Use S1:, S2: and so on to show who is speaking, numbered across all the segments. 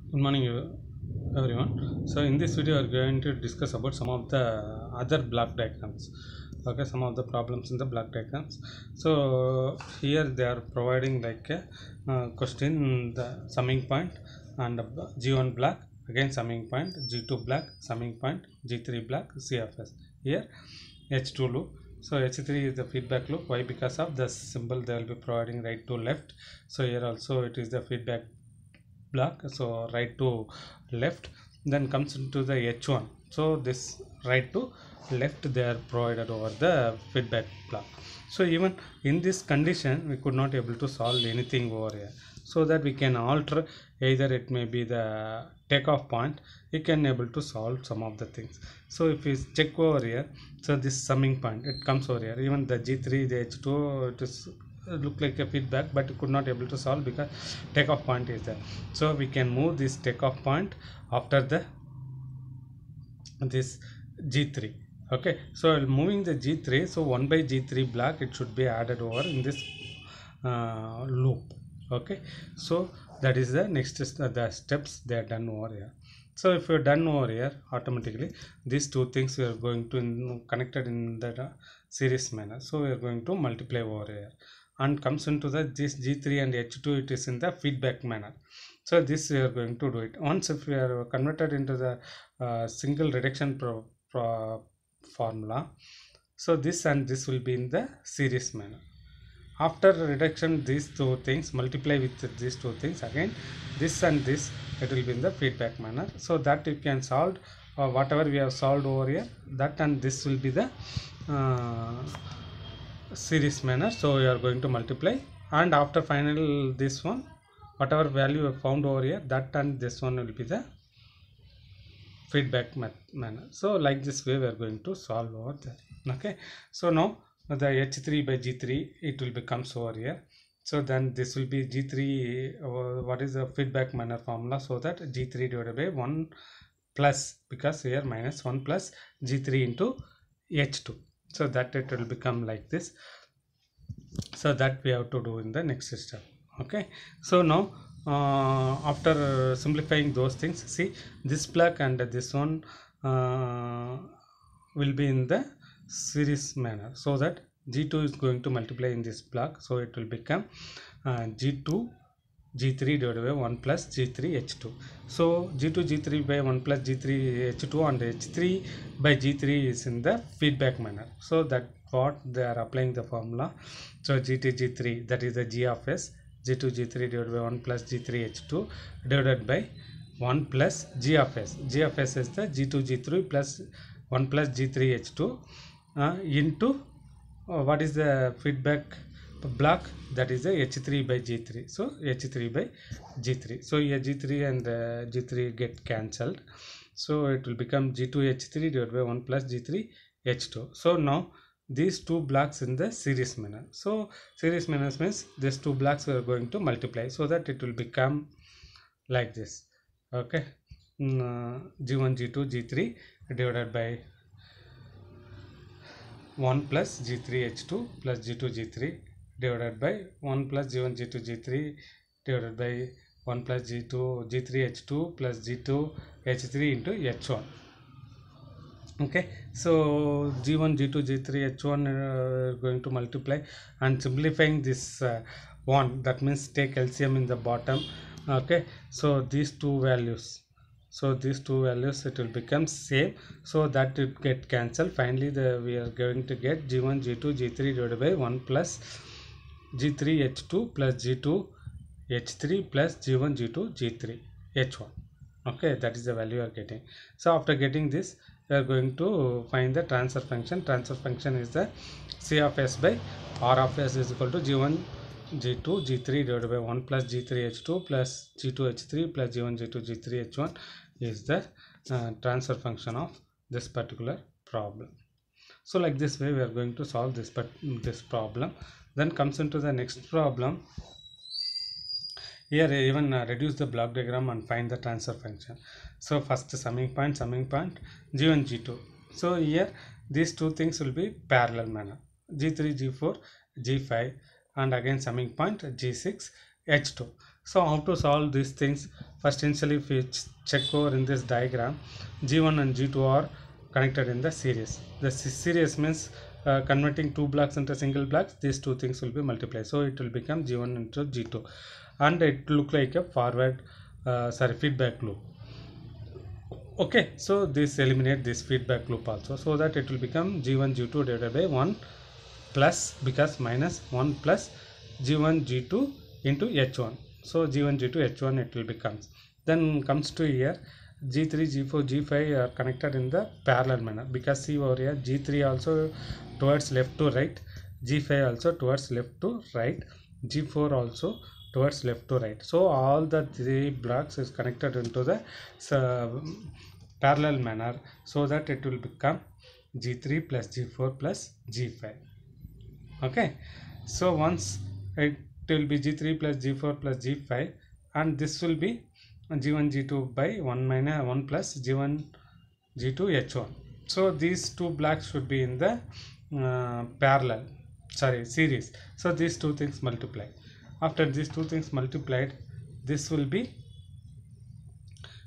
S1: Good morning, everyone. So in this video, we are going to discuss about some of the other block diagrams. Okay, some of the problems in the block diagrams. So here they are providing like a question, the summing point and G1 block, again summing point, G2 block, summing point, G3 block, CFS. Here H2 loop. So H3 is the feedback loop. Why? Because of the symbol they will be providing right to left. So here also it is the feedback block, so right to left, then comes into the H1. So this right to left they are provided over the feedback block. So even in this condition we could not able to solve anything over here, so that we can alter, either it may be the takeoff point, we can able to solve some of the things. So if we check over here, so this summing point it comes over here, even the G3, the H2, it is look like a feedback, but could not able to solve because takeoff point is there. So we can move this takeoff point after the this G3. Okay, so moving the G3, so 1 by G3 block it should be added over in this loop. Okay, so that is the next the steps they are done over here. So if you're done over here, automatically these two things we are going to connected in the series manner. So we are going to multiply over here, and comes into the this G3 and H2, it is in the feedback manner. So this we are going to do it. Once if we are converted into the single reduction formula, so this and this will be in the series manner. After reduction, these two things multiply with these two things, again this and this, it will be in the feedback manner. So that you can solve whatever we have solved over here, that and this will be the series manner. So we are going to multiply, and after final this one, whatever value we found over here, that and this one will be the feedback manner. So like this way we are going to solve over there. Okay, so now the H3 by G3 it will becomes over here. So then this will be G3, what is the feedback manner formula, so that G3 divided by 1 plus, because here minus 1 plus G3 into H2. So that it will become like this. So that we have to do in the next step. Okay, so now after simplifying those things, see this block and this one will be in the series manner, so that G2 is going to multiply in this block, so it will become G2 G3 divided by 1 plus G3 H2. So G2 G3 by 1 plus G3 H2, and H3 by G3 is in the feedback manner. So that what they are applying the formula. So G2 G3, that is the G of S, G2 G3 divided by 1 plus G3 H2 divided by 1 plus G of S. G of S is the G2 G3 plus 1 plus G3 H2 into what is the feedback block, that is the H3 by G3. So H3 by G3. So here G3 and G3 get cancelled. So it will become G2 H3 divided by 1 plus G3 H2. So now these two blocks in the series manner. So series manner means these two blocks we are going to multiply, so that it will become like this. Okay, G1 G2 G3 divided by 1 plus G3 H2 plus G2 G3 divided by 1 plus G1 G2 G3 divided by 1 plus G2 G3 H2 plus G2 H3 into H1. Okay, so G1 G2 G3 H1 going to multiply, and simplifying this one, that means take LCM in the bottom. Okay, so these two values, so these two values it will become same, so that it get cancelled. Finally we are going to get G1 G2 G3 divided by 1 plus G3 H2 plus G2 H3 plus G1 G2 G3 H1. Okay, that is the value you are getting. So after getting this, we are going to find the transfer function. Transfer function is the C of S by R of S is equal to G1 G2 G3 divided by 1 plus G3 H2 plus G2 H3 plus G1 G2 G3 H1 is the transfer function of this particular problem. So like this way we are going to solve this problem. Then comes into the next problem. Here even reduce the block diagram and find the transfer function. So first summing point G1 G2. So here these two things will be parallel manner, G3 G4 G5, and again summing point G6 H2. So how to solve these things? First initially if we check over in this diagram, G1 and G2 are connected in the series. The series means converting two blocks into single blocks, these two things will be multiplied, so it will become G1 into G2, and it look like a feedback loop. Okay, so this eliminate this feedback loop also, so that it will become G1 G2 divided by 1 plus, because minus 1 plus G1 G2 into H1. So G1 G2 H1 it will become. Then comes to here, G3 G4 G5 are connected in the parallel manner, because see over here G3 also towards left to right, G5 also towards left to right, G4 also towards left to right. So all the three blocks is connected into the parallel manner, so that it will become G3 plus G4 plus G5. Okay, so once it will be G3 plus G4 plus G5, and this will be G1 G2 by 1 minus 1 plus G1 G2 H1. So these two blocks should be in the series. So these two things multiply. After these two things multiplied, this will be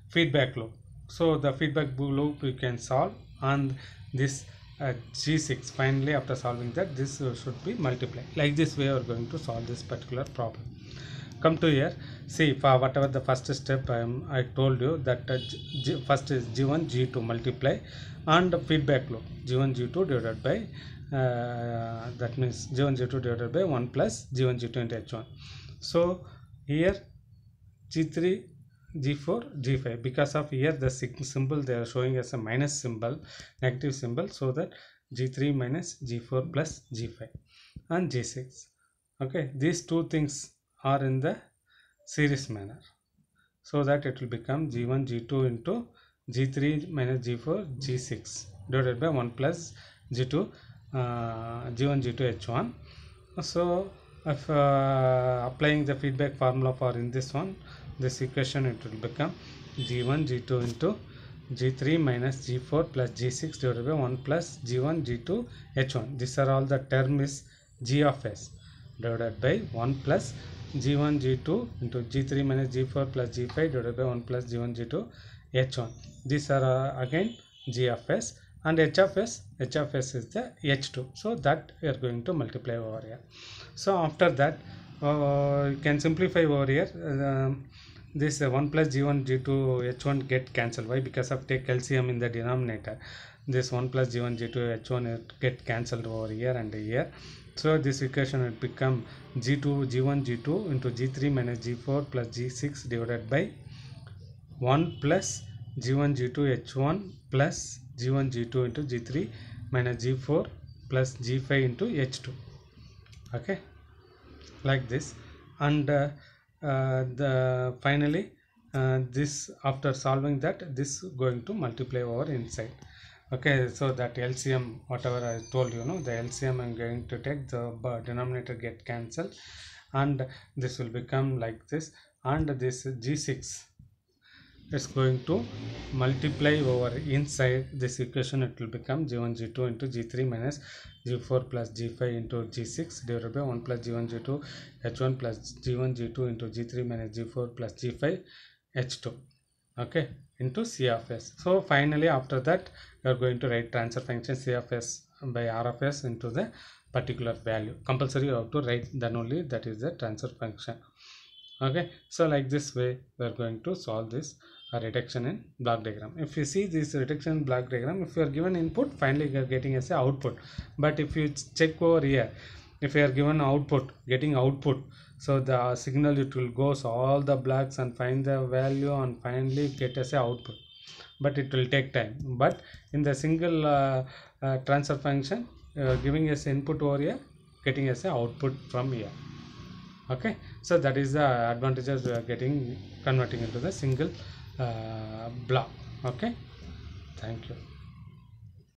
S1: feedback loop. So the feedback loop we can solve, and this G6 finally after solving that, this should be multiplied. Like this way we are going to solve this particular problem. Come to here, see for whatever the first step I told you that first is G1 G2 multiply, and feedback loop G1 G2 divided by that means G1 G2 divided by 1 plus G1 G2 into H1. So here G3 G4 G5, because of here the symbol they are showing as a minus symbol, negative symbol, so that G3 minus G4 plus G5 and G6. Okay, these two things are in the series manner, so that it will become G1 G2 into G3 minus G4 G6 divided by 1 plus G2 G1 G2 H1. So if applying the feedback formula for in this one, this equation, it will become G1 G2 into G3 minus G4 plus G6 divided by 1 plus G1 G2 H1. These are all the term is G of S divided by 1 plus G1 G2 into G3 minus G4 plus G5 divided by 1 plus G1 G2 H1. These are again G of S, and H of S is the H2, so that we are going to multiply over here. So after that you can simplify over here. This 1 plus G1 G2 H1 get cancelled. Why? Because of take LCM in the denominator. This 1 plus G1 G2 H1 get cancelled over here and here. So this equation will become G1 G2 into G3 minus G4 plus G6 divided by 1 plus G1 G2 H1 plus G1 G2 into G3 minus G4 plus G5 into H2. Okay, like this. And the finally this, after solving that, this going to multiply over inside. Okay, so that LCM whatever I told you, the LCM I'm going to take, the denominator get cancelled, and this will become like this, and this G6 is going to multiply over inside this equation. It will become G1 G2 into G3 minus G4 plus G5 into G6 divided by 1 plus G1 G2 H1 plus G1 G2 into G3 minus G4 plus G5 H2. Okay, into C of S. So finally after that you are going to write transfer function C of S by R of S into the particular value. Compulsory you have to write, then only that is the transfer function. Okay, so like this way we are going to solve this reduction in block diagram. If you see this reduction block diagram, if you are given input, finally you are getting as a output. But if you check over here, if you are given output, getting output, so the signal it will goes all the blocks and find the value and finally get as a output, but it will take time. But in the single transfer function, giving us input over here, getting as a output from here. Okay, so that is the advantages we are getting converting into the single block. Okay, thank you.